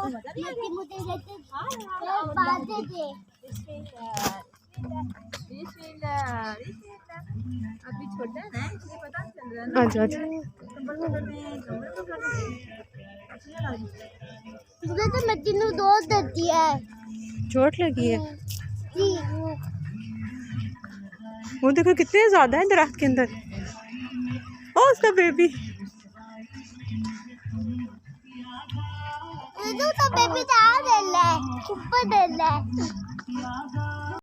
अभी छोटा है ना इसलिए पता नहीं चल रहा है ना। अच्छा अच्छा मुझे तो मिट्टी में दो देती है। चोट लगी है। जी वो देखो कितने ज्यादा है दरख्त के अंदर। ओ उसका बेबी। तो बेबी ऊपर दे ले।